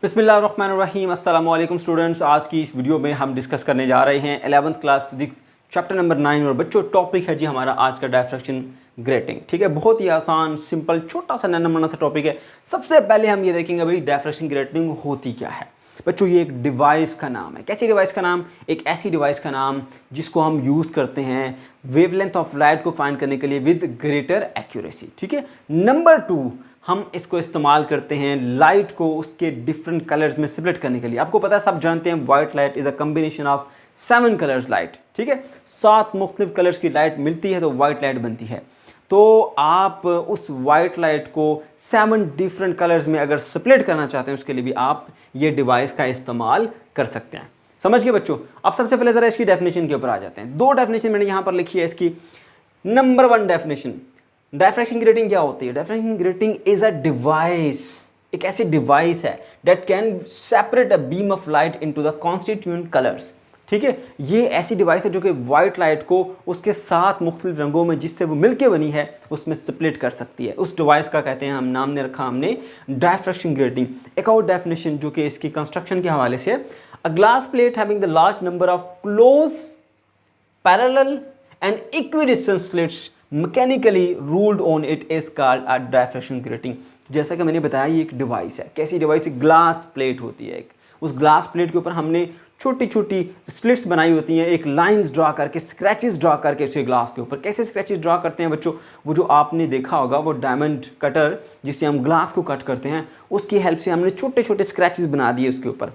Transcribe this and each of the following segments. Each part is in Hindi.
बिस्मिल्लाहिर्रहमानिर्रहीम अस्सलाम वालेकुम स्टूडेंट्स। आज की इस वीडियो में हम डिस्कस करने जा रहे हैं 11th class physics chapter number 9 और बच्चों टॉपिक है जी हमारा आज का डायफ्रैक्शन ग्रेटिंग। ठीक है, बहुत ही आसान सिंपल छोटा सा नन्ना सा टॉपिक है। सबसे पहले हम ये देखेंगे भाई डायफ्रैक्शन ग्रेटिंग होती क्या है। बच्चों ये एक डिवाइस का नाम है। कैसी डिवाइस का नाम? एक ऐसी डिवाइस का नाम जिसको हम यूज़ करते हैं वेवलेंथ ऑफ लाइट को फाइंड करने के लिए विद ग्रेटर एक्यूरेसी। ठीक है। नंबर 2, हम इसको इस्तेमाल करते हैं लाइट को उसके डिफरेंट कलर्स में स्प्लिट करने के लिए। आपको पता है, सब जानते हैं white light is a combination of 7 colours light. ठीक है, 7 मुख्तलिफ कलर्स की लाइट मिलती है तो वाइट लाइट बनती है। तो आप उस वाइट लाइट को 7 डिफरेंट कलर्स में अगर स्प्लिट करना चाहते हैं उसके लिए भी आप ये डिवाइस का इस्तेमाल कर सकते हैं। समझ गए बच्चों? अब सबसे पहले ज़रा इसकी डेफिनेशन के ऊपर आ जाते हैं। 2 डेफिनेशन मैंने यहाँ पर लिखी है इसकी। नंबर 1 डेफिनेशन, डायफ्रैक्शन ग्रेटिंग क्या होती है? Diffraction grating is a device, एक ऐसी डिवाइस है that can separate a beam of light into the constituent colours. ठीक है, ये ऐसी डिवाइस है जो कि वाइट लाइट को उसके 7 मुख्तलिफ रंगों में जिससे वो मिलके बनी है उसमें स्प्लिट कर सकती है। उस डिवाइस का कहते हैं, हम नाम ने रखा हमने डायफ्रैक्शन ग्रेटिंग। एक और डेफिनेशन जो कि इसकी कंस्ट्रक्शन के हवाले से है, a glass plate having the large number of close parallel and equidistant slits mechanically ruled on it is called a diffraction grating. जैसा कि मैंने बताया ये एक डिवाइस है। कैसी डिवाइस है? ग्लास प्लेट होती है एक। उस ग्लास प्लेट के ऊपर हमने छोटी छोटी स्लिट्स बनाई होती हैं, एक लाइंस ड्रा करके, स्क्रैचेस ड्रा करके उसके ग्लास के ऊपर। कैसे स्क्रैचेस ड्रा करते हैं बच्चों? वो जो आपने देखा होगा वो डायमंड कटर जिससे हम ग्लास को कट करते हैं, उसकी हेल्प से हमने छोटे छोटे स्क्रैचेस बना दिए उसके ऊपर,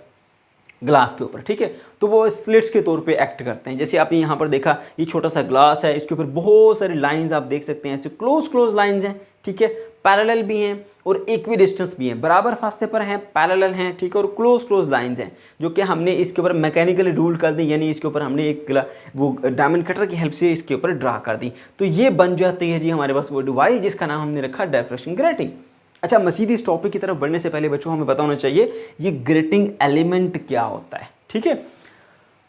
ग्लास के ऊपर। ठीक है, तो वो स्लिट्स के तौर पे एक्ट करते हैं। जैसे आपने यहाँ पर देखा, ये छोटा सा ग्लास है, इसके ऊपर बहुत सारी लाइंस आप देख सकते हैं, ऐसे क्लोज लाइंस हैं। ठीक है, पैरेलल भी हैं और इक्वी डिस्टेंस भी हैं, बराबर फासले पर हैं, पैरेलल हैं। ठीक है, और क्लोज लाइंस हैं जो कि हमने इसके ऊपर मैकेनिकली रूल कर दी, यानी इसके ऊपर हमने एक वो डायमंड कटर की हेल्प से इसके ऊपर ड्रा कर दी। तो ये बन जाती है जी हमारे पास वो डिवाइस जिसका नाम हमने रखा डायफ्रैक्शन ग्रेटिंग। अच्छा, मज़ीद इस टॉपिक की तरफ बढ़ने से पहले बच्चों हमें पता होना चाहिए ये ग्रेटिंग एलिमेंट क्या होता है। ठीक है,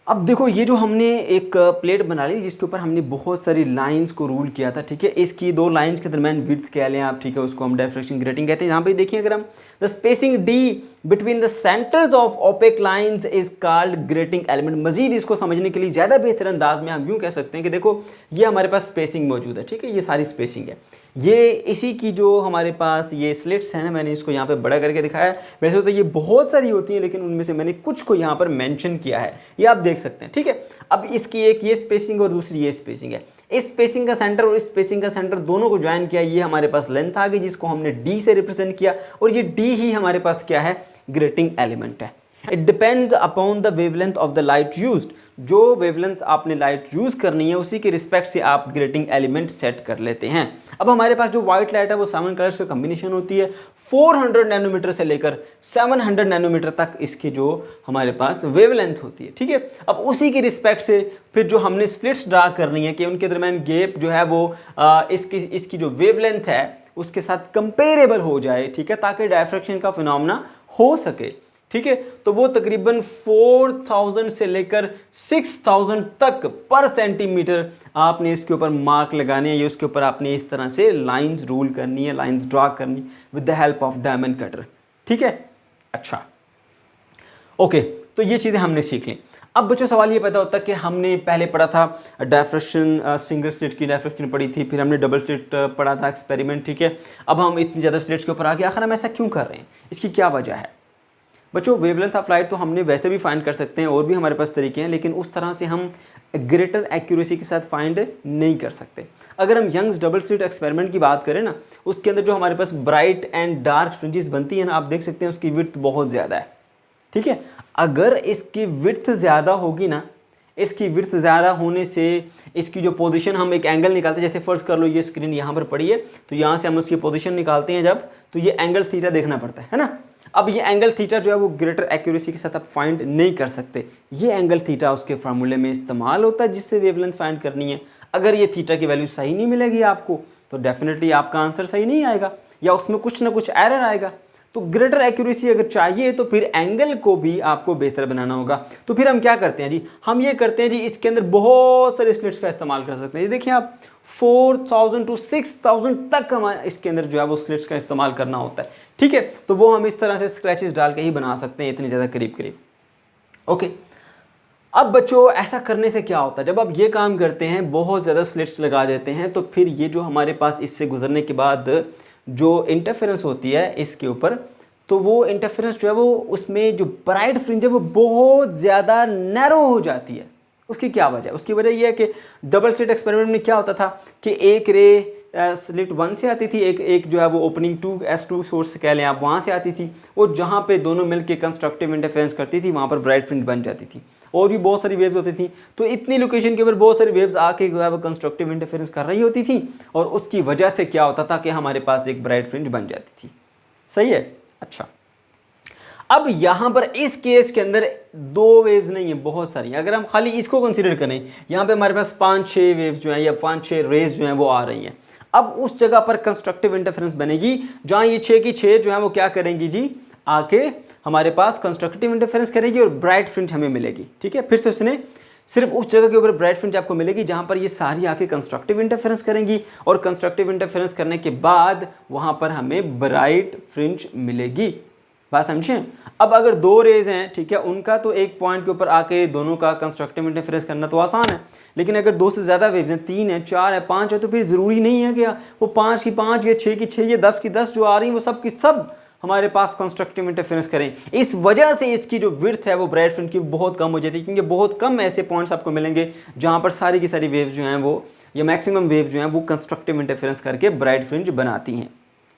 अब देखो ये जो हमने एक प्लेट बना ली जिसके ऊपर हमने बहुत सारी लाइंस को रूल किया था। ठीक है, इसकी 2 लाइंस के दरमियान विड्थ कह लें आप। ठीक है, उसको हम डायफ्रैक्शन ग्रेटिंग कहते हैं। यहाँ पे देखिए, अगर हम the spacing D between the centres of opaque lines is called grating element. मजीद इसको समझने के लिए ज़्यादा बेहतर अंदाज में हम यूँ कह सकते हैं कि देखो ये हमारे पास स्पेसिंग मौजूद है। ठीक है, ये सारी स्पेसिंग है, ये इसी की जो हमारे पास ये स्लिट्स हैं ना, मैंने इसको यहाँ पे बड़ा करके दिखाया है। वैसे तो ये बहुत सारी होती हैं लेकिन उनमें से मैंने कुछ को यहाँ पर मेंशन किया है, ये आप देख सकते हैं। ठीक है, अब इसकी एक ये स्पेसिंग और दूसरी ये स्पेसिंग है। इस स्पेसिंग का सेंटर और इस स्पेसिंग का सेंटर दोनों को ज्वाइन किया, ये हमारे पास लेंथ आ गई जिसको हमने डी से रिप्रेजेंट किया, और ये डी ही हमारे पास क्या है? ग्रेटिंग एलिमेंट है। It depends upon the wavelength of the light used. जो वेवलेंथ आपने लाइट यूज़ करनी है उसी के रिस्पेक्ट से आप ग्रेटिंग एलिमेंट सेट कर लेते हैं। अब हमारे पास जो वाइट लाइट है वो 7 कलर्स का कम्बिनेशन होती है। 400 नैनोमीटर से लेकर 700 नैनोमीटर तक इसकी जो हमारे पास वेवलेंथ होती है। ठीक है, अब उसी के रिस्पेक्ट से फिर जो हमने स्लिट्स ड्रा करनी है कि उनके दरमियान गैप जो है वो इसकी जो वेवलेंथ है उसके साथ कंपेरेबल हो जाए। ठीक है, ताकि डायफ्रैक्शन का फिनोमेना हो सके। ठीक है, तो वो तकरीबन 4000 से लेकर 6000 तक पर सेंटीमीटर आपने इसके ऊपर मार्क लगाने हैं, या उसके ऊपर आपने इस तरह से लाइंस रूल करनी है, लाइंस ड्रा करनी with the help of diamond cutter. ठीक है, अच्छा ओके, तो ये चीज़ें हमने सीख ली। अब बच्चों सवाल ये पैदा होता है कि हमने पहले पढ़ा था डायफ्रैक्शन, सिंगल स्लिट की डायफ्रैक्शन पढ़ी थी, फिर हमने डबल स्लिट पढ़ा था एक्सपेरिमेंट। ठीक है, अब हम इतनी ज़्यादा स्लिट्स के ऊपर आ गए, आखिर हम ऐसा क्यों कर रहे हैं? इसकी क्या वजह है? बच्चों वेवलेंथ ऑफ लाइट तो हमने वैसे भी फाइंड कर सकते हैं, और भी हमारे पास तरीके हैं, लेकिन उस तरह से हम ग्रेटर एक्यूरेसी के साथ फाइंड नहीं कर सकते। अगर हम यंग्स डबल स्लिट एक्सपेरिमेंट की बात करें ना, उसके अंदर जो हमारे पास ब्राइट एंड डार्क फ्रिंजेस बनती है ना, आप देख सकते हैं उसकी विड्थ बहुत ज़्यादा है। ठीक है, अगर इसकी विड्थ ज़्यादा होगी ना, इसकी विड्थ ज़्यादा होने से इसकी जो पोजीशन, हम एक एंगल निकालते हैं, जैसे फर्स्ट कर लो ये स्क्रीन यहाँ पर पड़ी है, तो यहाँ से हम उसकी पोजीशन निकालते हैं जब, तो ये एंगल थीटा देखना पड़ता है ना। अब ये एंगल थीटा जो है वो ग्रेटर एक्यूरेसी के साथ आप फाइंड नहीं कर सकते। ये एंगल थीटा उसके फार्मूले में इस्तेमाल होता है जिससे वेवलेंथ फाइंड करनी है। अगर ये थीटा की वैल्यू सही नहीं मिलेगी आपको तो डेफिनेटली आपका आंसर सही नहीं आएगा, या उसमें कुछ ना कुछ एरर आएगा। तो ग्रेटर एक्यूरेसी अगर चाहिए तो फिर एंगल को भी आपको बेहतर बनाना होगा। तो फिर हम क्या करते हैं जी? हम ये करते हैं जी, इसके अंदर बहुत सारे स्लिट्स का इस्तेमाल कर सकते हैं। ये देखिए आप, 4000 to 6000 तक हमारे इसके अंदर जो है वो स्लिट्स का इस्तेमाल करना होता है, ठीक है। तो वो हम इस तरह से स्क्रैचेस डाल के ही बना सकते हैं, इतनी ज़्यादा करीब करीब। ओके, अब बच्चों ऐसा करने से क्या होता है, जब आप ये काम करते हैं, बहुत ज़्यादा स्लिट्स लगा देते हैं, तो फिर ये जो हमारे पास इससे गुजरने के बाद जो इंटरफेरेंस होती है इसके ऊपर, तो वो इंटरफेरेंस जो है वो उसमें जो ब्राइट फ्रिंज है वो बहुत ज़्यादा नैरो हो जाती है। उसकी क्या वजह है? उसकी वजह ये है कि डबल स्लिट एक्सपेरिमेंट में क्या होता था कि एक रे स्लिट 1 से आती थी, एक जो है वो ओपनिंग 2 S2 सोर्स कह लें आप, वहाँ से आती थी, और जहाँ पे दोनों मिलके कंस्ट्रक्टिव इंटरफेरेंस करती थी वहाँ पर ब्राइट फ्रिंज बन जाती थी। और भी बहुत सारी वेव्स होती थी, तो इतनी लोकेशन के ऊपर बहुत सारी वेव्स आके जो है वो कंस्ट्रक्टिव इंटरफेरेंस कर रही होती थी, और उसकी वजह से क्या होता था कि हमारे पास एक ब्राइट फ्रिंज बन जाती थी। सही है। अच्छा, अब यहाँ पर इस केस के अंदर 2 वेव्स नहीं है, बहुत सारी। अगर हम खाली इसको कंसीडर करें, यहाँ पे हमारे पास 5-6 वेव्स जो हैं या 5-6 रेज जो हैं वो आ रही हैं। अब उस जगह पर कंस्ट्रक्टिव इंटरफेरेंस बनेगी जहाँ ये 6 की 6 जो है वो क्या करेंगी जी, आके हमारे पास कंस्ट्रक्टिव इंटरफेरेंस करेगी और ब्राइट फ्रिंज हमें मिलेगी, ठीक है। फिर से उसने सिर्फ उस जगह के ऊपर ब्राइट फ्रिंज आपको मिलेगी जहाँ पर ये सारी आके कंस्ट्रक्टिव इंटरफेरेंस करेंगी, और कंस्ट्रक्टिव इंटरफेरेंस करने के बाद वहाँ पर हमें ब्राइट फ्रिंज मिलेगी। बात समझें। अब अगर 2 रेज हैं, ठीक है, उनका तो एक पॉइंट के ऊपर आके दोनों का कंस्ट्रक्टिव इंटरफेरेंस करना तो आसान है, लेकिन अगर 2 से ज़्यादा वेव हैं, 3 है, 4 है, 5 है, तो फिर ज़रूरी नहीं है कि वो 5 की 5 या 6 की 6 या 10 की 10 जो आ रही हैं वो सब की सब हमारे पास कंस्ट्रक्टिव इंटरफेरेंस करें। इस वजह से इसकी जो विड्थ है वो ब्राइट फ्रिंज की बहुत कम हो जाती है, क्योंकि बहुत कम ऐसे पॉइंट्स आपको मिलेंगे जहाँ पर सारी की सारी वेव जो हैं वो, या मैक्सिमम वेव जो हैं वो कंस्ट्रक्टिव इंटरफेरेंस करके ब्राइट फ्रिंज बनाती हैं।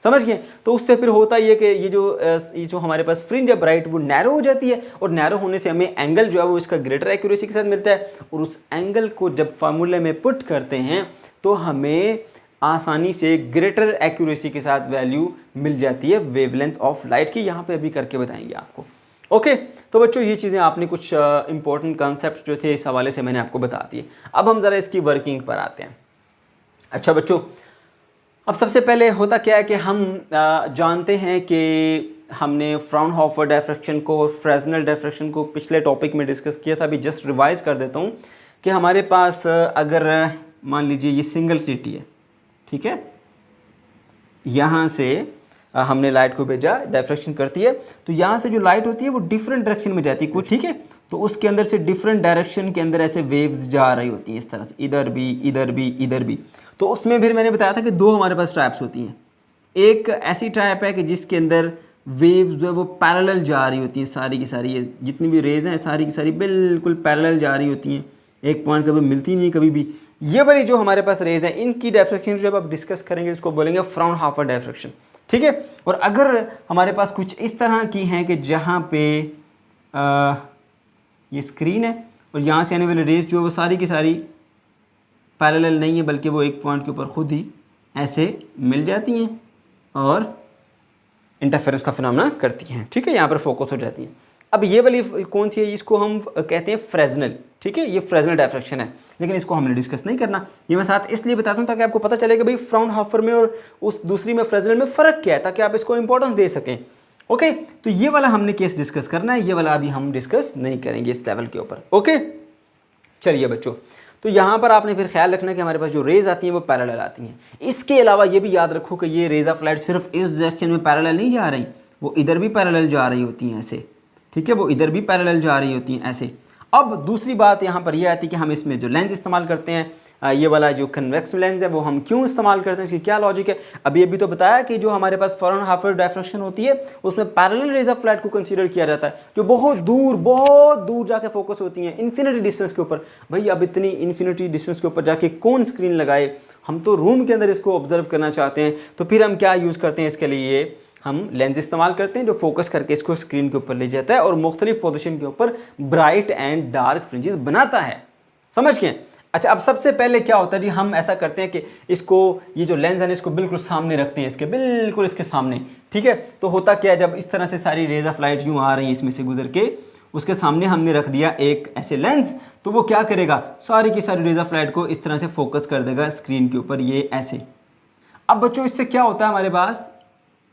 समझ गए। तो उससे फिर होता ये कि ये जो हमारे पास फ्रिंज है ब्राइट वो नैरो हो जाती है, और नैरो होने से हमें एंगल जो है वो इसका ग्रेटर एक्यूरेसी के साथ मिलता है, और उस एंगल को जब फार्मूले में पुट करते हैं तो हमें आसानी से ग्रेटर एक्यूरेसी के साथ वैल्यू मिल जाती है वेवलेंथ ऑफ लाइट की। यहाँ पे अभी करके बताएंगे आपको। ओके, तो बच्चों ये चीज़ें आपने कुछ इंपॉर्टेंट कॉन्सेप्ट जो थे इस हवाले से मैंने आपको बता दिए। अब हम ज़रा इसकी वर्किंग पर आते हैं। अच्छा बच्चों, अब सबसे पहले होता क्या है कि हम जानते हैं कि हमने फ्राउनहोफर डायफ्रैक्शन को और फ्रेस्नेल डायफ्रैक्शन को पिछले टॉपिक में डिस्कस किया था। अभी जस्ट रिवाइज कर देता हूँ कि हमारे पास अगर मान लीजिए ये सिंगल स्लिट है, ठीक है, यहाँ से हमने लाइट को भेजा, डायफ्रैक्शन करती है, तो यहाँ से जो लाइट होती है वो डिफरेंट डायरेक्शन में जाती है कुछ, ठीक है। तो उसके अंदर से डिफरेंट डायरेक्शन के अंदर ऐसे वेव्स जा रही होती हैं इस तरह से, इधर भी इधर भी इधर भी। तो उसमें फिर मैंने बताया था कि 2 हमारे पास टाइप्स होती हैं। एक ऐसी टाइप है कि जिसके अंदर वेव्स जो है वो पैरेलल जा रही होती हैं, सारी की सारी, ये जितनी भी रेज हैं सारी की सारी बिल्कुल पैरेलल जा रही होती हैं, एक पॉइंट कभी मिलती नहीं कभी भी। ये वाली जो हमारे पास रेज हैं इनकी डायफ्रैक्शन जब आप डिस्कस करेंगे इसको बोलेंगे फ्राउनहोफर डायफ्रैक्शन, ठीक है। और अगर हमारे पास कुछ इस तरह की हैं कि जहाँ पे ये स्क्रीन है और यहाँ से आने वाली रेज जो है वो सारी की सारी पैरेलल नहीं है, बल्कि वो एक पॉइंट के ऊपर खुद ही ऐसे मिल जाती हैं और इंटरफेरेंस का फिनोमेना करती हैं, ठीक है, यहाँ पर फोकस हो जाती हैं। अब ये वाली कौन सी है, इसको हम कहते हैं फ्रेस्नेल, ठीक है, ये फ्रेस्नेल डायफ्रैक्शन है, लेकिन इसको हमने डिस्कस नहीं करना। ये मैं साथ इसलिए बताता हूँ ताकि आपको पता चले कि भाई फ्राउनहोफर में और उस दूसरी में फ्रेस्नेल में फ़र्क क्या है, ताकि आप इसको इंपॉर्टेंस दे सकें। ओके, तो ये वाला हमने केस डिस्कस करना है, ये वाला अभी हम डिस्कस नहीं करेंगे इस लेवल के ऊपर। ओके, चलिए बच्चों, तो यहाँ पर आपने फिर ख्याल रखना कि हमारे पास जो रेज आती हैं वो पैरेलल आती हैं। इसके अलावा ये भी याद रखो कि ये रेज ऑफ लाइट सिर्फ इस डायरेक्शन में पैरेलल नहीं जा रही, वो इधर भी पैरेलल जा रही होती हैं ऐसे, ठीक है, वो इधर भी पैरेलल जा रही होती हैं ऐसे। अब दूसरी बात यहाँ पर यह आती है कि हम इसमें जो लेंस इस्तेमाल करते हैं, ये वाला जो कन्वेक्स लेंस है वो हम क्यों इस्तेमाल करते हैं, इसकी क्या लॉजिक है। अभी तो बताया कि जो हमारे पास फ्राउनहोफर डायफ्रैक्शन होती है उसमें पैरेलल रेज ऑफ लाइट को कंसीडर किया जाता है, जो बहुत दूर जाके फोकस होती हैं इन्फिनिटी डिस्टेंस के ऊपर। भाई अब इतनी इन्फिनिटी डिस्टेंस के ऊपर जाके कौन स्क्रीन लगाए, हम तो रूम के अंदर इसको ऑब्जर्व करना चाहते हैं। तो फिर हम क्या यूज़ करते हैं इसके लिए, हम लेंस इस्तेमाल करते हैं जो फोकस करके इसको स्क्रीन के ऊपर ले जाता है और मुख्तलिफ पोजीशन के ऊपर ब्राइट एंड डार्क फ्रिंजेस बनाता है। समझ गए। अच्छा, अब सबसे पहले क्या होता है जी, हम ऐसा करते हैं कि इसको, ये जो लेंस है इसको बिल्कुल सामने रखते हैं, इसके बिल्कुल इसके सामने, ठीक है। तो होता क्या है, जब इस तरह से सारी रेज ऑफ लाइट यूँ आ रही है इसमें से गुजर के, उसके सामने हमने रख दिया एक ऐसे लेंस, तो वो क्या करेगा, सारी की सारी रेज ऑफ लाइट को इस तरह से फोकस कर देगा स्क्रीन के ऊपर, ये ऐसे। अब बच्चों इससे क्या होता है हमारे पास,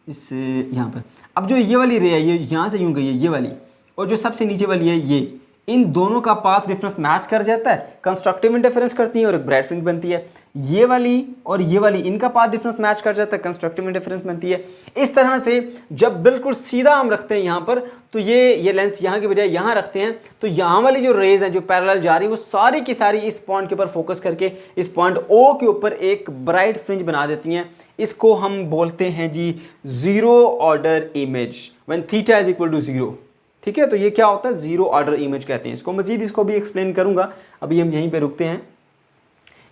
इससे यहाँ पर अब जो ये वाली रे है ये यहाँ से यूँ गई है ये वाली, और जो सबसे नीचे वाली है ये, इन दोनों का पाथ डिफरेंस मैच कर जाता है, कंस्ट्रक्टिव इंटरफेरेंस करती है और एक ब्राइट फ्रिंज बनती है। ये वाली और ये वाली, इनका पाथ डिफरेंस मैच कर जाता है, कंस्ट्रक्टिव इंटरफेरेंस बनती है। इस तरह से जब बिल्कुल सीधा हम रखते हैं यहाँ पर, तो ये लेंस यहाँ के बजाय यहाँ रखते हैं, तो यहाँ वाली जो रेज हैं जो पैरेलल जा रही है वो सारी की सारी इस पॉइंट के ऊपर फोकस करके इस पॉइंट O के ऊपर एक ब्राइट फ्रिंज बना देती हैं। इसको हम बोलते हैं जी zero order image, when theta is equal to zero. ठीक है, तो ये क्या होता है, जीरो ऑर्डर इमेज कहते हैं इसको। मजीद इसको भी एक्सप्लेन करूंगा, अभी हम यहीं पे रुकते हैं।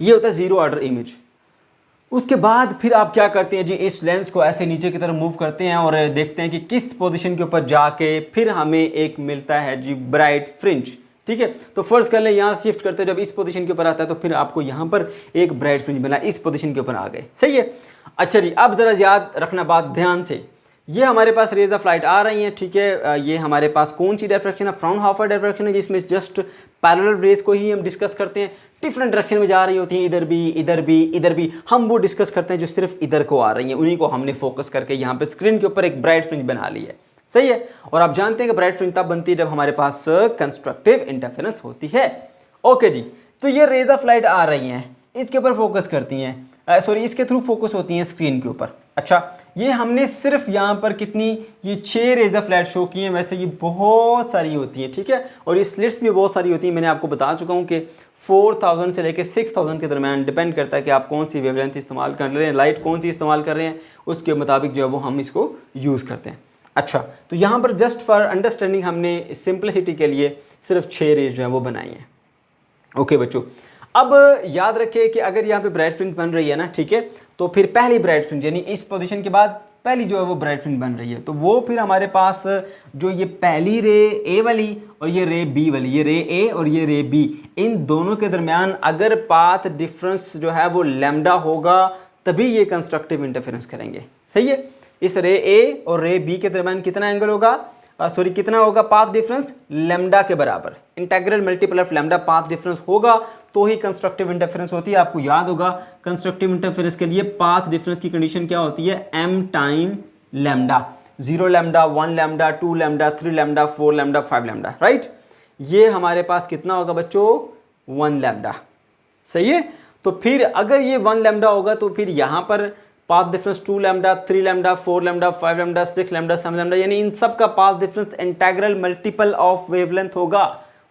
ये होता है जीरो ऑर्डर इमेज। उसके बाद फिर आप क्या करते हैं जी, इस लेंस को ऐसे नीचे की तरफ मूव करते हैं और देखते हैं कि किस पोजीशन के ऊपर जाके फिर हमें एक मिलता है जी ब्राइट फ्रिंज। ठीक है, तो फर्ज कर ले यहाँ शिफ्ट करते हैं, जब इस पोजीशन के ऊपर आता है तो फिर आपको यहाँ पर एक ब्राइट फ्रिंज मिला, इस पोजीशन के ऊपर आ गए। सही है। अच्छा जी, अब जरा याद रखना बात ध्यान से, ये हमारे पास रेज ऑफ लाइट आ रही हैं। ठीक है, ये हमारे पास कौन सी डायरेक्शन है, फ्राउनहोफर डायरेक्शन है, जिसमें जस्ट पैरेलल रेज को ही हम डिस्कस करते हैं। डिफरेंट डायरेक्शन में जा रही होती हैं, इधर भी इधर भी इधर भी, हम वो डिस्कस करते हैं जो सिर्फ इधर को आ रही हैं, उन्हीं को हमने फोकस करके यहाँ पे स्क्रीन के ऊपर एक ब्राइट फ्रिंज बना ली है। सही है। और आप जानते हैं कि ब्राइट फ्रिंज तब बनती है जब हमारे पास कंस्ट्रक्टिव इंटरफेरेंस होती है। ओके जी, तो ये रेज ऑफ लाइट आ रही हैं, इसके ऊपर फोकस करती हैं, सॉरी इसके थ्रू फोकस होती हैं स्क्रीन के ऊपर। अच्छा, ये हमने सिर्फ यहाँ पर कितनी, ये 6 रेज ऑफ लाइट शो की हैं, वैसे ये बहुत सारी होती हैं। ठीक है, और ये स्लिट्स भी बहुत सारी होती हैं। मैंने आपको बता चुका हूँ कि 4000 से लेकर 6000 के दरमियान डिपेंड करता है कि आप कौन सी वेवलेंथ इस्तेमाल कर रहे हैं, लाइट कौन सी इस्तेमाल कर रहे हैं, उसके मुताबिक जो है वो हम इसको यूज़ करते हैं। अच्छा, तो यहाँ पर जस्ट फॉर अंडरस्टैंडिंग हमने सिंपलिसिटी के लिए सिर्फ 6 रेज जो है वो बनाई हैं। ओके बच्चों, अब याद रखिए कि अगर यहाँ पे ब्राइट फ्रिंज बन रही है ना, ठीक है, तो फिर पहली ब्राइट फ्रिंज यानी इस पोजीशन के बाद पहली जो है वो ब्राइट फ्रिंज बन रही है, तो वो फिर हमारे पास जो ये पहली रे ए वाली और ये रे बी वाली, ये रे ए और ये रे बी, इन दोनों के दरमियान अगर पाथ डिफरेंस जो है वो लैम्डा होगा तभी ये कंस्ट्रक्टिव इंटरफेरेंस करेंगे। सही है। इस रे ए और रे बी के दरमियान कितना एंगल होगा, सॉरी कितना होगा पाथ डिफरेंस, लैम्डा के बराबर, integral multiple of lambda path difference होगा तो ही कंस्ट्रक्टिव इंटरफेरेंस होती है। आपको याद होगा कंस्ट्रक्टिव इंटरफेरेंस के लिए पाथ डिफरेंस की कंडीशन क्या होती है, m time lambda, 0 lambda, 1 lambda, 2 lambda, 3 lambda, 4 lambda, 5 lambda, right. ये हमारे पास कितना होगा बच्चों, 1 लैम्डा। सही है। तो फिर अगर ये 1 लैम्डा होगा तो फिर यहाँ पर path difference 2 lambda, 3 lambda, 4 lambda, 5 lambda, 6 lambda, 7 lambda, यानी इन सब का path difference integral multiple of wavelength होगा,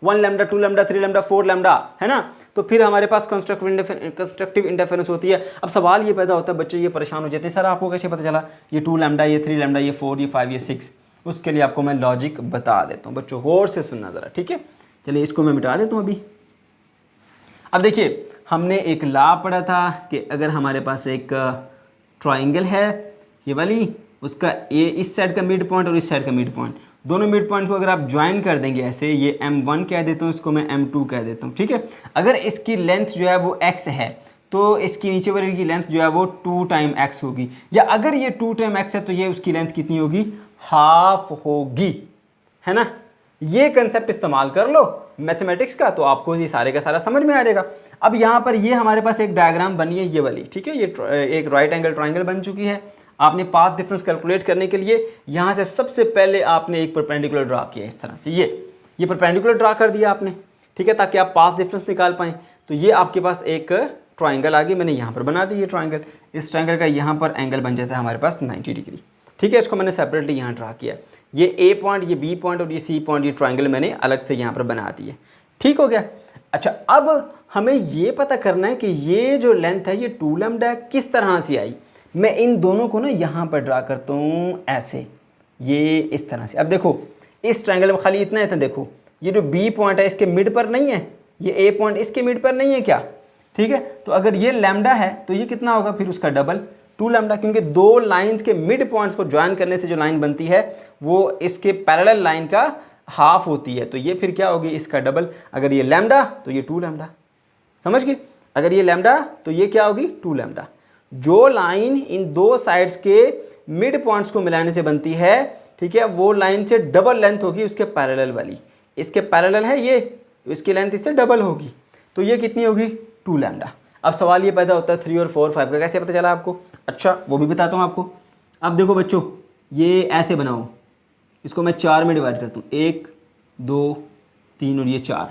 1 लैम्डा, 2 लैम्डा, 3 लैम्डा, 4 लैम्डा, है ना। तो फिर हमारे पास कंस्ट्रक्टिव इंटरफेरेंस होती है। अब सवाल ये पैदा होता है, बच्चे ये परेशान हो जाते हैं, सर आपको कैसे पता चला ये 2 लैम्डा, ये 3 लैम्डा, ये 4, ये 5, ये 6। उसके लिए आपको मैं लॉजिक बता देता हूँ बच्चों, गौर से सुनना ज़रा, ठीक है। चलिए इसको मैं मिटा देता हूँ अभी। अब देखिए, हमने एक लॉ पढ़ा था कि अगर हमारे पास एक ट्राइंगल है ये वाली, उसका ये इस साइड का मिड पॉइंट और इस साइड का मिड पॉइंट, दोनों मिड पॉइंट को अगर आप ज्वाइन कर देंगे ऐसे, ये m1 कह देता हूँ, इसको मैं m2 कह देता हूँ, ठीक है। अगर इसकी लेंथ जो है वो x है तो इसकी नीचे वाली की लेंथ जो है वो 2 टाइम x होगी, या अगर ये 2 टाइम x है तो ये उसकी लेंथ कितनी होगी, हाफ होगी, है ना। ये कंसेप्ट इस्तेमाल कर लो मैथमेटिक्स का तो आपको ये सारे का सारा समझ में आ जाएगा। अब यहाँ पर ये हमारे पास एक डायग्राम बनी है ये वाली, ठीक है, ये एक राइट एंगल ट्राइंगल बन चुकी है। आपने पाथ डिफरेंस कैलकुलेट करने के लिए यहाँ से सबसे पहले आपने एक परपेंडिकुलर ड्रा किया इस तरह से, ये परपेंडिकुलर ड्रा कर दिया आपने, ठीक है, ताकि आप पाथ डिफरेंस निकाल पाएँ। तो ये आपके पास एक ट्राइंगल आ गई, मैंने यहाँ पर बना दी ये ट्राइंगल, इस ट्राइंगल का यहाँ पर एंगल बन जाता है हमारे पास 90 डिग्री, ठीक है। इसको मैंने सेपरेटली यहाँ ड्रा किया, ये ए पॉइंट, ये बी पॉइंट और ये सी पॉइंट, ये ट्राइंगल मैंने अलग से यहाँ पर बना दिए, ठीक हो गया। अच्छा, अब हमें ये पता करना है कि ये जो लेंथ है ये 2 लैम्डा किस तरह से आई। मैं इन दोनों को ना यहाँ पर ड्रा करता हूँ ऐसे, ये इस तरह से। अब देखो इस ट्राइंगल में खाली इतना देखो, ये जो बी पॉइंट है इसके मिड पर नहीं है, ये ए पॉइंट इसके मिड पर नहीं है क्या, ठीक है। तो अगर ये लैम्डा है तो ये कितना होगा फिर उसका डबल, 2 लैम्डा, क्योंकि दो लाइंस के मिड पॉइंट्स को ज्वाइन करने से जो लाइन बनती है वो इसके पैरेलल लाइन का हाफ होती है, तो ये फिर क्या होगी, इसका डबल। अगर ये लैम्डा तो ये 2 लैम्डा, समझ गए। अगर ये लैम्डा तो ये क्या होगी, 2 लैम्डा। जो लाइन इन दो साइड्स के मिड पॉइंट्स को मिलाने से बनती है, ठीक है, वो लाइन से डबल लेंथ होगी उसके पैरेलल वाली। इसके पैरेलल है ये, तो इसकी लेंथ इससे डबल होगी, तो ये कितनी होगी, 2 लैम्डा। अब सवाल ये पैदा होता है 3 और 4, 5 का कैसे पता चला आपको। अच्छा, वो भी बताता हूँ आपको। अब देखो बच्चों, ये ऐसे बनाओ, इसको मैं 4 में डिवाइड करता हूँ, 1 2 3 और ये 4।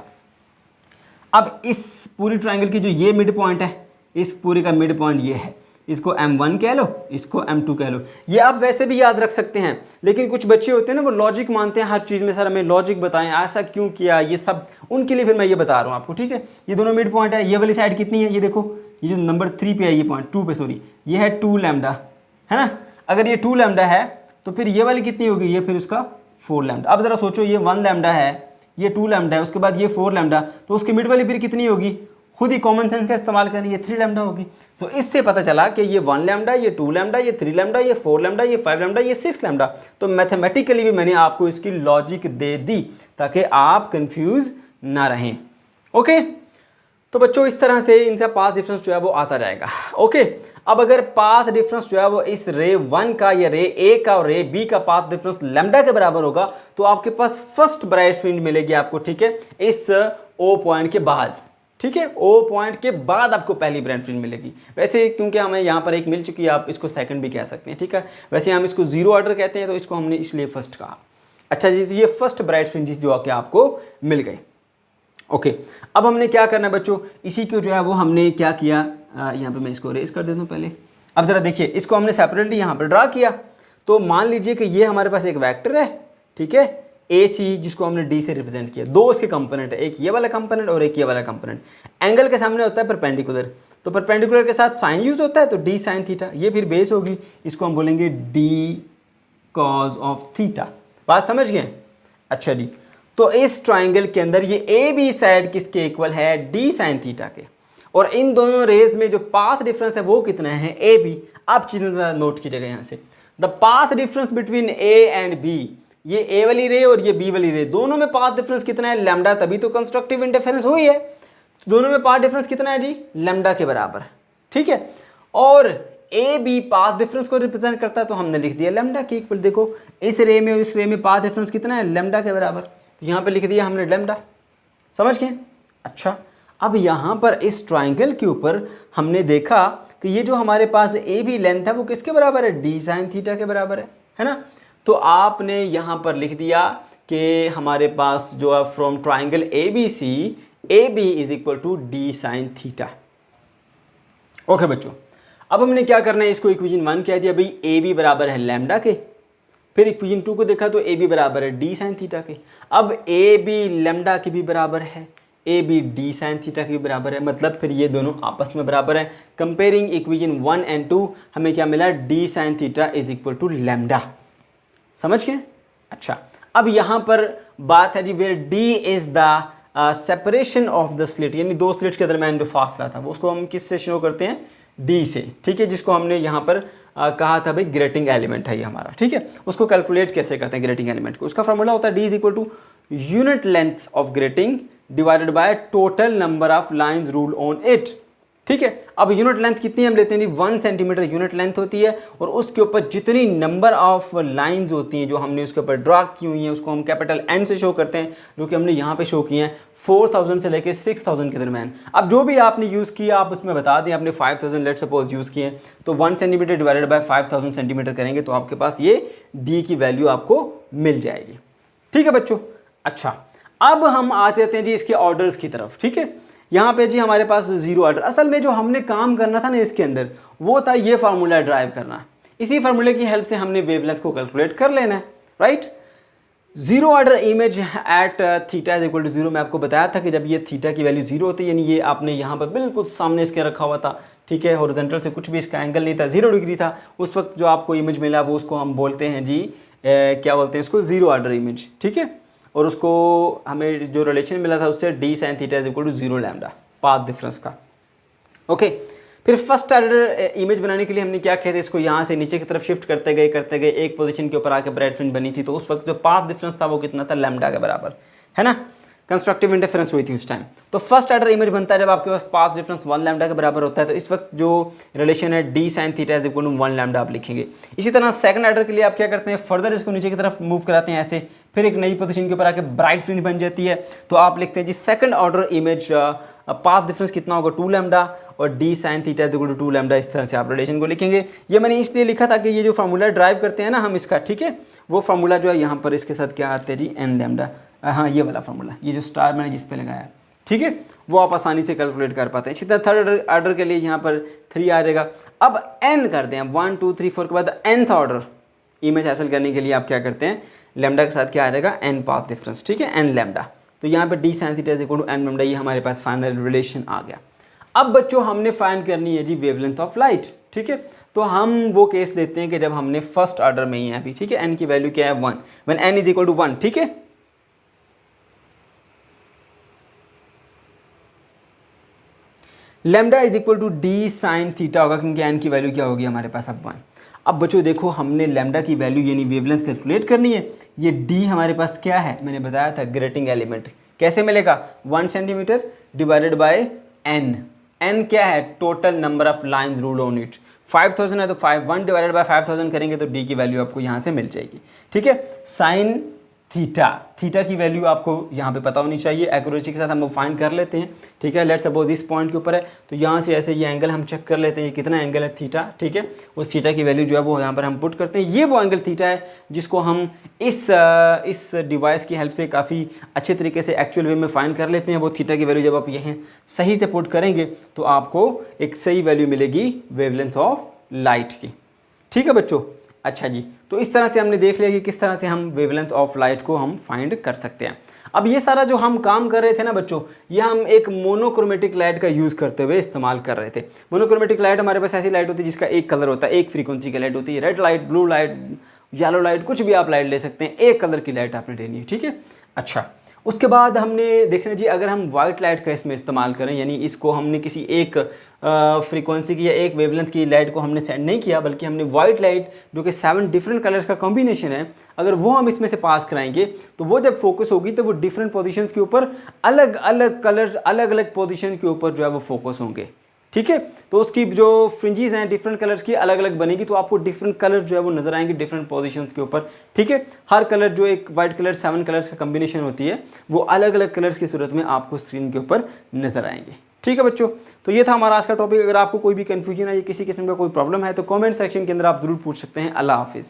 अब इस पूरी ट्राइंगल की जो ये मिड पॉइंट है, इस पूरे का मिड पॉइंट ये है, इसको M1 कह लो, इसको M2 कह लो। ये आप वैसे भी याद रख सकते हैं, लेकिन कुछ बच्चे होते हैं ना वो लॉजिक मानते हैं हर चीज़ में, सर हमें लॉजिक बताएं, ऐसा क्यों किया, ये सब उनके लिए फिर मैं ये बता रहा हूँ आपको, ठीक है। ये दोनों मिड पॉइंट है, ये वाली साइड कितनी है, ये देखो, ये जो नंबर 3 पे है, ये पॉइंट 2 पे सॉरी, ये है 2 लैम्डा, है ना। अगर ये 2 लैम्डा है तो फिर ये वाली कितनी होगी, ये फिर उसका 4 लैम्डा। अब ज़रा सोचो, ये 1 लैम्डा है, ये 2 लैम्डा है, उसके बाद ये 4 लैम्डा, तो उसकी मिड वाली फिर कितनी होगी, खुद ही कॉमन सेंस का इस्तेमाल करें, ये 3 लैम्डा होगी। तो इससे पता चला कि ये 1 लैम्डा, ये 2 लैम्डा, ये 3 लैम्डा, ये 4 लैम्डा, ये 5 लैम्डा, ये 6 लैम्डा। तो मैथमेटिकली भी मैंने आपको इसकी लॉजिक दे दी ताकि आप कंफ्यूज ना रहें। ओके, तो बच्चों इस तरह से इनसे पाथ डिफरेंस जो है वो आता जाएगा। ओके, अब अगर पाथ डिफरेंस जो है वो इस रे 1 का या रे ए का और रे बी का पाथ डिफरेंस लैम्डा के बराबर होगा तो आपके पास फर्स्ट ब्राइट फील्ड मिलेगी आपको, ठीक है, इस ओ पॉइंट के बाद, ठीक है, ओ पॉइंट के बाद आपको पहली ब्राइट फील्ड मिलेगी। वैसे क्योंकि हमें यहाँ पर एक मिल चुकी है, आप इसको सेकंड भी कह सकते हैं, ठीक है। वैसे हम इसको जीरो ऑर्डर कहते हैं तो इसको हमने इसलिए फर्स्ट कहा। अच्छा जी, तो ये फर्स्ट ब्राइट फील्ड जो आके आपको मिल गई। ओके, अब हमने क्या करना है बच्चों, इसी को जो है वो हमने क्या किया, यहाँ पे मैं इसको रेस कर देता हूँ पहले। अब ज़रा देखिए, इसको हमने सेपरेटली यहाँ पर ड्रा किया। तो मान लीजिए कि ये हमारे पास एक वेक्टर है, ठीक है, ए सी, जिसको हमने डी से रिप्रेजेंट किया। दो इसके कंपोनेंट है, एक ये वाला कंपोनेंट और एक ये वाला कंपोनेंट। एंगल के सामने होता है परपेंडिकुलर, तो परपेंडिकुलर के साथ साइन यूज होता है, तो डी साइन थीटा। ये फिर बेस होगी, इसको हम बोलेंगे डी कॉज ऑफ थीटा। बात समझ गए? अच्छा जी, तो इस ट्राइंगल के अंदर ये ए बी साइड किसके इक्वल है, डी साइन थीटा के। और इन दोनों रेज में जो पाथ डिफरेंस है वो कितना है, ए बी। आप चीज़ें नोट कीजिएगा यहाँ से, the path difference between A and B, ये ए वाली रे और ये बी वाली रे, दोनों में पाथ डिफरेंस कितना है, लैम्डा, तभी तो कंस्ट्रक्टिव इंटरफेरेंस हुई है। तो दोनों में पाथ डिफरेंस कितना है जी, लैम्डा के बराबर, ठीक है। और ए बी पाथ डिफरेंस को रिप्रेजेंट करता है तो हमने लिख दिया लैम्डा के इक्वल। देखो इस रे में और इस रे में पाथ डिफरेंस कितना है, लैम्डा के बराबर, तो यहाँ पे लिख दिया हमने लैम्डा। समझ गए? अच्छा, अब यहाँ पर इस ट्राइंगल के ऊपर हमने देखा कि ये जो हमारे पास ए बी लेंथ है वो किसके बराबर है, डी साइन थीटा के बराबर है ना। तो आपने यहाँ पर लिख दिया कि हमारे पास जो है from triangle A B C, A B is equal to D sine theta. Okay बच्चों, अब हमने क्या करना है, इसको इक्वेशन 1 कह दिया भाई, ए बी बराबर है लैम्डा के। फिर इक्वेशन 2 को देखा तो ए बी बराबर है डी साइन थीटा के। अब ए बी लैम्डा के भी बराबर है, A B D sine theta के भी बराबर है, मतलब फिर ये दोनों आपस में बराबर है। कंपेयरिंग इक्वेशन 1 एंड 2 हमें क्या मिला, D sine theta is equal to lambda. समझ गए? अच्छा, अब यहाँ पर बात है जी, where D is the separation of the slit, यानी दो स्लिट के दरमियान जो फासला था वो उसको हम किससे शो करते हैं, डी से, ठीक है, जिसको हमने यहाँ पर कहा था भाई ग्रेटिंग एलिमेंट है ये हमारा, ठीक है। उसको कैलकुलेट कैसे करते हैं ग्रेटिंग एलिमेंट को, उसका फॉर्मूला होता है D is equal to unit length of grating divided by total number of lines rule on it, ठीक है। अब यूनिट लेंथ कितनी हम लेते हैं जी, 1 सेंटीमीटर यूनिट लेंथ होती है, और उसके ऊपर जितनी नंबर ऑफ लाइंस होती हैं जो हमने उसके ऊपर ड्रा की हुई हैं उसको हम कैपिटल एन से शो करते हैं, जो कि हमने यहाँ पे शो किए हैं 4000 से लेकर 6000 के दरमियान। अब जो भी आपने यूज़ किया आप उसमें बता दें, आपने 5000 लेट सपोज यूज़ किए तो 1 सेंटीमीटर डिवाइडेड बाय 5000 सेंटीमीटर करेंगे तो आपके पास ये डी की वैल्यू आपको मिल जाएगी, ठीक है बच्चों। अच्छा, अब हम आते हैं जी इसके ऑर्डर्स की तरफ, ठीक है। यहाँ पे जी हमारे पास जीरो ऑर्डर, असल में जो हमने काम करना था ना इसके अंदर वो था ये फार्मूला ड्राइव करना। इसी फार्मूले की हेल्प से हमने वेवलेंथ को कैलकुलेट कर लेना है, right. Zero order image at theta is equal to zero, मैं आपको बताया था कि जब ये थीटा की वैल्यू जीरो होती है, यानी ये आपने यहाँ पर बिल्कुल सामने इसके रखा हुआ था, ठीक है, हॉरिजॉन्टल से कुछ भी इसका एंगल नहीं था, 0 डिग्री था, उस वक्त जो आपको इमेज मिला वो उसको हम बोलते हैं जी क्या बोलते हैं इसको, जीरो ऑर्डर इमेज, ठीक है। और उसको हमें जो रिलेशन मिला था उससे D sine theta is equal to 0 lambda path difference का। ओके, फिर फर्स्ट ऑर्डर इमेज बनाने के लिए हमने क्या किया था, इसको यहाँ से नीचे की तरफ शिफ्ट करते गए एक पोजीशन के ऊपर आके ब्राइट फ्रिंज बनी थी, तो उस वक्त जो पाथ डिफरेंस था वो कितना था, लैम्डा के बराबर, है ना। कंस्ट्रक्टिव इंटरफेरेंस हुई थी उस टाइम। तो फर्स्ट ऑर्डर इमेज बनता है जब आपके पास पाथ डिफरेंस 1 लैम्डा के बराबर होता है, तो इस वक्त जो रिलेशन है D sine theta is equal to 1 lambda आप लिखेंगे। इसी तरह सेकंड ऑर्डर के लिए आप क्या करते हैं, फर्दर इसको नीचे की तरफ मूव कराते हैं ऐसे, फिर एक नई पोजीशन के ऊपर आके ब्राइट फ्रिंज बन जाती है, तो आप लिखते हैं जी second order image path difference कितना होगा, 2 लैम्डा, और D sine theta is equal to 2 lambda. इस तरह से आप रिलेशन को लिखेंगे। ये मैंने इसलिए लिखा था कि ये जो फार्मूला ड्राइव करते हैं ना हम इसका, ठीक है, वो फार्मूला जो है यहाँ पर इसके साथ क्या आते हैं जी, एन लैम्डा, हाँ ये वाला फार्मूला, ये जो स्टार मैंने जिस पे लगाया है, ठीक है, वो आप आसानी से कैलकुलेट कर पाते हैं। इसी तरह थर्ड ऑर्डर के लिए यहाँ पर 3 आ जाएगा। अब n करते हैं, 1 2 3 4 के बाद nth ऑर्डर इमेज हासिल करने के लिए आप क्या करते हैं, लैम्डा के साथ क्या आ जाएगा, n पाथ डिफरेंस, ठीक है, n लैम्डा। तो यहाँ पे d sin theta is equal to n lambda, ये हमारे पास फाइनल रिलेशन आ गया। अब बच्चों हमने फाइंड करनी है जी वेवलेंथ ऑफ लाइट, ठीक है। तो हम वो केस लेते हैं कि जब हमने फर्स्ट ऑर्डर में ही है अभी, ठीक है, n की वैल्यू क्या है 1, when n is equal to 1, ठीक है। Lambda is equal to D sine theta होगा, क्योंकि n की वैल्यू क्या होगी हमारे पास अब 1। अब बच्चों देखो हमने लैम्डा की वैल्यू यानी वेवलेंथ कैलकुलेट करनी है। ये d हमारे पास क्या है, मैंने बताया था ग्रेटिंग एलिमेंट, कैसे मिलेगा, 1 centimetre divided by n। n क्या है, total number of lines ruled on it, 5000 है तो 1 डिवाइडेड बाय 5000 करेंगे तो d की वैल्यू आपको यहाँ से मिल जाएगी, ठीक है। साइन थीटा, थीटा की वैल्यू आपको यहाँ पे पता होनी चाहिए, एक्यूरेसी के साथ हम वो फाइंड कर लेते हैं, ठीक है। लेट्स सपोज इस पॉइंट के ऊपर है तो यहाँ से ऐसे ये एंगल हम चेक कर लेते हैं, ये कितना एंगल है थीटा, ठीक है। उस थीटा की वैल्यू जो है वो यहाँ पर हम पुट करते हैं। ये वो एंगल थीटा है जिसको हम इस डिवाइस की हेल्प से काफ़ी अच्छे तरीके से एक्चुअल वे में फाइंड कर लेते हैं। वो थीटा की वैल्यू जब आप यहीं सही से पुट करेंगे तो आपको एक सही वैल्यू मिलेगी वेवलेंथ ऑफ लाइट की, ठीक है बच्चों। अच्छा जी, तो इस तरह से हमने देख लिया कि किस तरह से हम वेवलेंथ ऑफ लाइट को हम फाइंड कर सकते हैं। अब ये सारा जो हम काम कर रहे थे ना बच्चों, ये हम एक मोनोक्रोमेटिक लाइट का यूज़ करते हुए इस्तेमाल कर रहे थे। मोनोक्रोमेटिक लाइट हमारे पास ऐसी लाइट होती है जिसका एक कलर होता है, एक फ्रीक्वेंसी की लाइट होती है, red light, blue light, yellow light, कुछ भी आप लाइट ले सकते हैं, एक कलर की लाइट आपने लेनी है, ठीक है। अच्छा, उसके बाद हमने देखना जी अगर हम वाइट लाइट का इसमें इस्तेमाल करें, यानी इसको हमने किसी एक फ्रीक्वेंसी की या एक वेवलेंथ की लाइट को हमने सेंड नहीं किया, बल्कि हमने वाइट लाइट जो कि 7 डिफरेंट कलर्स का कॉम्बिनेशन है, अगर वो हम इसमें से पास कराएंगे तो वो जब फोकस होगी तो वो डिफरेंट पोजीशंस के ऊपर अलग अलग कलर्स, अलग अलग पोजीशन के ऊपर जो है वो फोकस होंगे, ठीक है। तो उसकी जो फ्रिंजीज हैं डिफरेंट कलर्स की अलग अलग बनेगी, तो आपको डिफरेंट कलर जो है वो नजर आएंगे डिफरेंट पोजीशंस के ऊपर, ठीक है। हर कलर जो एक वाइट कलर 7 कलर्स का कॉम्बिनेशन होती है वो अलग अलग कलर्स की सूरत में आपको स्क्रीन के ऊपर नजर आएंगे, ठीक है बच्चों। तो ये था हमारा आज का टॉपिक। अगर आपको कोई भी कंफ्यूजन है या किसी किस्म का कोई प्रॉब्लम है तो कमेंट सेक्शन के अंदर आप जरूर पूछ सकते हैं। अल्लाह हाफिज़।